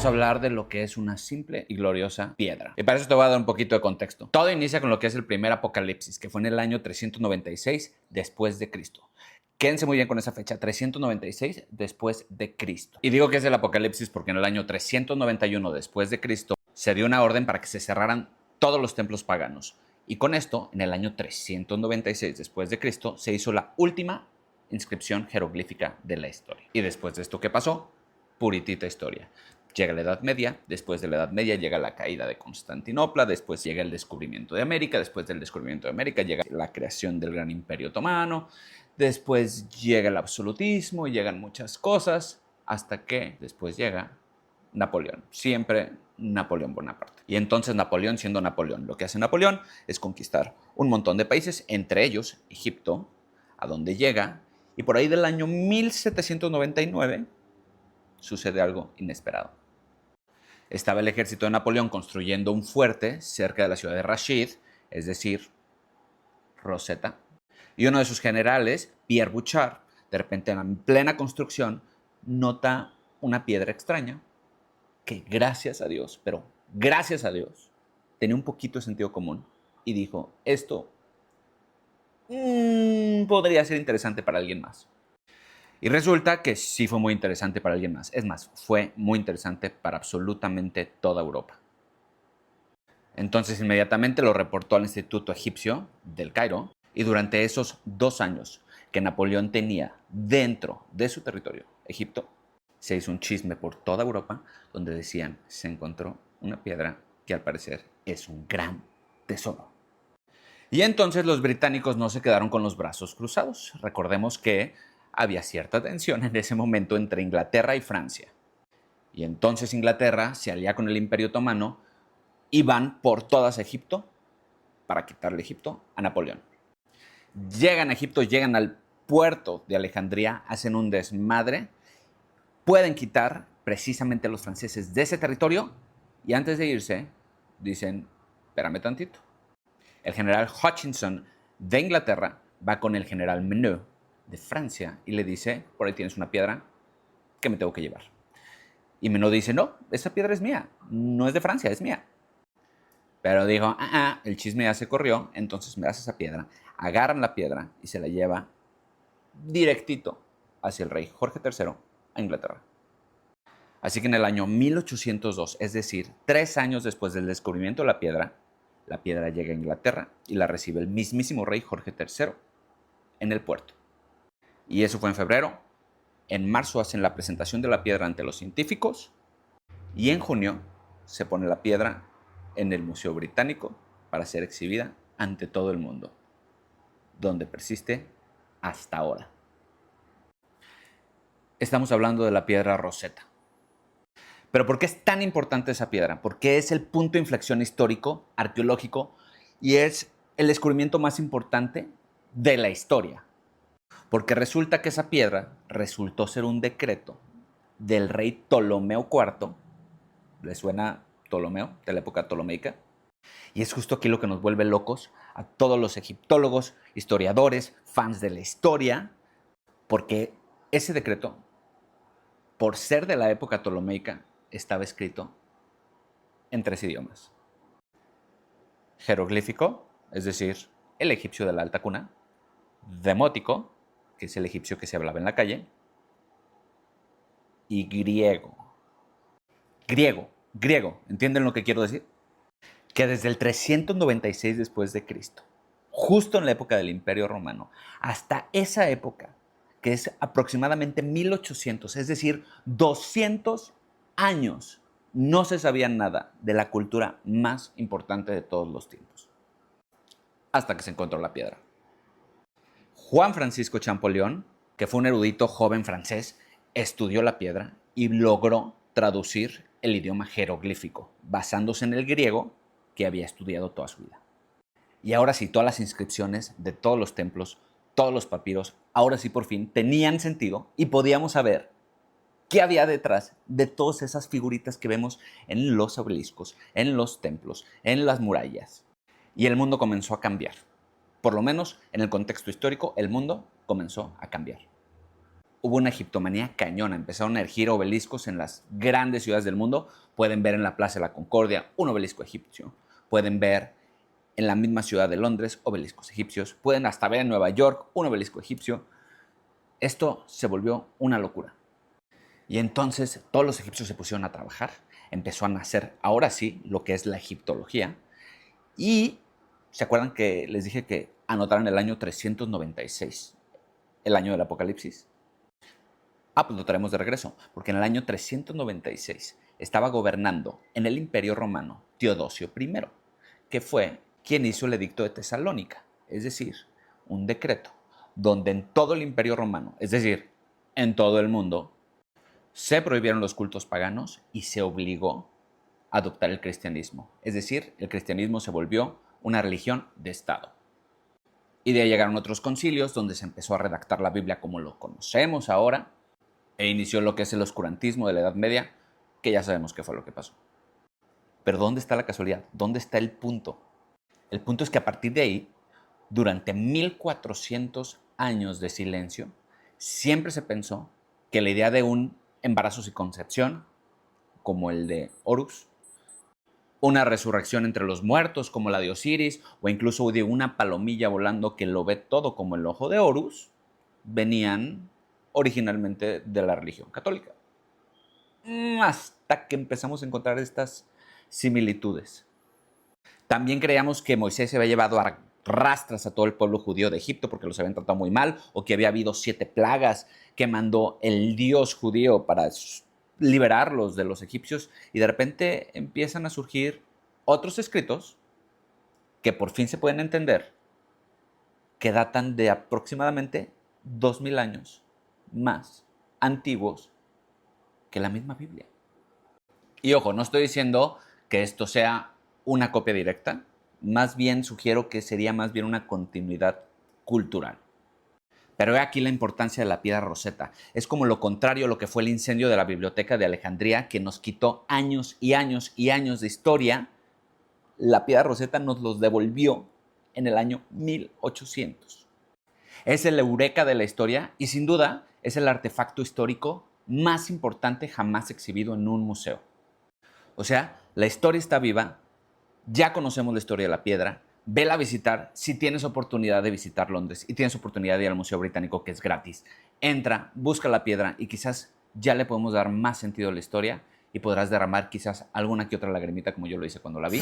vamos a hablar de lo que es una simple y gloriosa piedra. Y para eso te voy a dar un poquito de contexto. Todo inicia con lo que es el primer apocalipsis, que fue en el año 396 después de Cristo. Quédense muy bien con esa fecha, 396 después de Cristo. Y digo que es el apocalipsis porque en el año 391 después de Cristo se dio una orden para que se cerraran todos los templos paganos. Y con esto, en el año 396 después de Cristo, se hizo la última inscripción jeroglífica de la historia. Y después de esto, ¿qué pasó? Puritita historia. Llega la Edad Media, después de la Edad Media llega la caída de Constantinopla, después llega el descubrimiento de América, después del descubrimiento de América llega la creación del gran Imperio Otomano, después llega el absolutismo y llegan muchas cosas, hasta que después llega Napoleón, siempre Napoleón Bonaparte. Y entonces Napoleón, siendo Napoleón, lo que hace Napoleón es conquistar un montón de países, entre ellos Egipto, a donde llega, y por ahí del año 1799 sucede algo inesperado. Estaba el ejército de Napoleón construyendo un fuerte cerca de la ciudad de Rashid, es decir, Rosetta, y uno de sus generales, Pierre Bouchard, de repente en plena construcción, nota una piedra extraña que gracias a Dios, pero gracias a Dios, tenía un poquito de sentido común y dijo, esto podría ser interesante para alguien más. Y resulta que sí fue muy interesante para alguien más. Es más, fue muy interesante para absolutamente toda Europa. Entonces inmediatamente lo reportó al Instituto Egipcio del Cairo y durante esos 2 años que Napoleón tenía dentro de su territorio, Egipto, se hizo un chisme por toda Europa donde decían se encontró una piedra que al parecer es un gran tesoro. Y entonces los británicos no se quedaron con los brazos cruzados. Recordemos que había cierta tensión en ese momento entre Inglaterra y Francia. Y entonces Inglaterra se alía con el Imperio Otomano y van por todas a Egipto para quitarle Egipto a Napoleón. Llegan a Egipto, llegan al puerto de Alejandría, hacen un desmadre, pueden quitar precisamente a los franceses de ese territorio y antes de irse dicen, espérame tantito. El general Hutchinson de Inglaterra va con el general Meneu de Francia y le dice, por ahí tienes una piedra que me tengo que llevar. Y Meneu dice, no, esa piedra es mía, no es de Francia, es mía. Pero dijo, el chisme ya se corrió, entonces me das esa piedra. Agarran la piedra y se la lleva directito hacia el rey Jorge III a Inglaterra. Así que en el año 1802, es decir, 3 años después del descubrimiento de la piedra llega a Inglaterra y la recibe el mismísimo rey Jorge III en el puerto. Y eso fue en febrero. En marzo hacen la presentación de la piedra ante los científicos y en junio se pone la piedra en el Museo Británico para ser exhibida ante todo el mundo, donde persiste hasta ahora. Estamos hablando de la piedra Rosetta. Pero ¿por qué es tan importante esa piedra? Porque es el punto de inflexión histórico, arqueológico, y es el descubrimiento más importante de la historia. Porque resulta que esa piedra resultó ser un decreto del rey Ptolomeo IV. ¿Le suena Ptolomeo, de la época ptolomeica? Y es justo aquí lo que nos vuelve locos a todos los egiptólogos, historiadores, fans de la historia, porque ese decreto, por ser de la época ptolomeica, estaba escrito en 3 idiomas. Jeroglífico, es decir, el egipcio de la alta cuna, demótico, que es el egipcio que se hablaba en la calle, y griego. Griego, ¿entienden lo que quiero decir? Que desde el 396 después de Cristo, justo en la época del Imperio Romano, hasta esa época, que es aproximadamente 1800, es decir, 200 años, no se sabía nada de la cultura más importante de todos los tiempos, hasta que se encontró la piedra. Juan Francisco Champollion, que fue un erudito joven francés, estudió la piedra y logró traducir el idioma jeroglífico, basándose en el griego que había estudiado toda su vida. Y ahora sí, todas las inscripciones de todos los templos, todos los papiros, ahora sí por fin tenían sentido y podíamos saber qué había detrás de todas esas figuritas que vemos en los obeliscos, en los templos, en las murallas. Y el mundo comenzó a cambiar. Por lo menos en el contexto histórico, el mundo comenzó a cambiar. hubo una egiptomanía cañona. Empezaron a erigir obeliscos en las grandes ciudades del mundo. Pueden ver en la Plaza de la Concordia un obelisco egipcio. Pueden ver en la misma ciudad de Londres obeliscos egipcios. Pueden hasta ver en Nueva York un obelisco egipcio. Esto se volvió una locura. Y entonces todos los egipcios se pusieron a trabajar. Empezó a nacer, ahora sí, lo que es la egiptología. Y ¿se acuerdan que les dije que anotaron el año 396, el año del Apocalipsis? Pues lo traemos de regreso, porque en el año 396 estaba gobernando en el Imperio Romano Teodosio I, que fue quien hizo el Edicto de Tesalónica, es decir, un decreto donde en todo el Imperio Romano, es decir, en todo el mundo, se prohibieron los cultos paganos y se obligó a adoptar el cristianismo. Es decir, el cristianismo se volvió una religión de Estado. Y de ahí llegaron otros concilios donde se empezó a redactar la Biblia como lo conocemos ahora e inició lo que es el oscurantismo de la Edad Media, que ya sabemos qué fue lo que pasó. Pero ¿dónde está la casualidad? ¿Dónde está el punto? El punto es que a partir de ahí, durante 1400 años de silencio, siempre se pensó que la idea de un embarazo sin concepción, como el de Horus, una resurrección entre los muertos, como la de Osiris, o incluso de una palomilla volando que lo ve todo, como el ojo de Horus, venían originalmente de la religión católica. Hasta que empezamos a encontrar estas similitudes. También creíamos que Moisés se había llevado a rastras a todo el pueblo judío de Egipto porque los habían tratado muy mal, o que había habido 7 plagas que mandó el dios judío para liberarlos de los egipcios, y de repente empiezan a surgir otros escritos que por fin se pueden entender, que datan de aproximadamente 2000 años más antiguos que la misma Biblia. Y ojo, no estoy diciendo que esto sea una copia directa, más bien sugiero que sería más bien una continuidad cultural. Pero he aquí la importancia de la piedra Rosetta. Es como lo contrario a lo que fue el incendio de la biblioteca de Alejandría, que nos quitó años y años y años de historia. La piedra Rosetta nos los devolvió en el año 1800. Es el eureka de la historia y sin duda es el artefacto histórico más importante jamás exhibido en un museo. O sea, la historia está viva, ya conocemos la historia de la piedra, vela a visitar si tienes oportunidad de visitar Londres y tienes oportunidad de ir al Museo Británico, que es gratis. Entra, busca la piedra y quizás ya le podemos dar más sentido a la historia y podrás derramar quizás alguna que otra lagrimita como yo lo hice cuando la vi.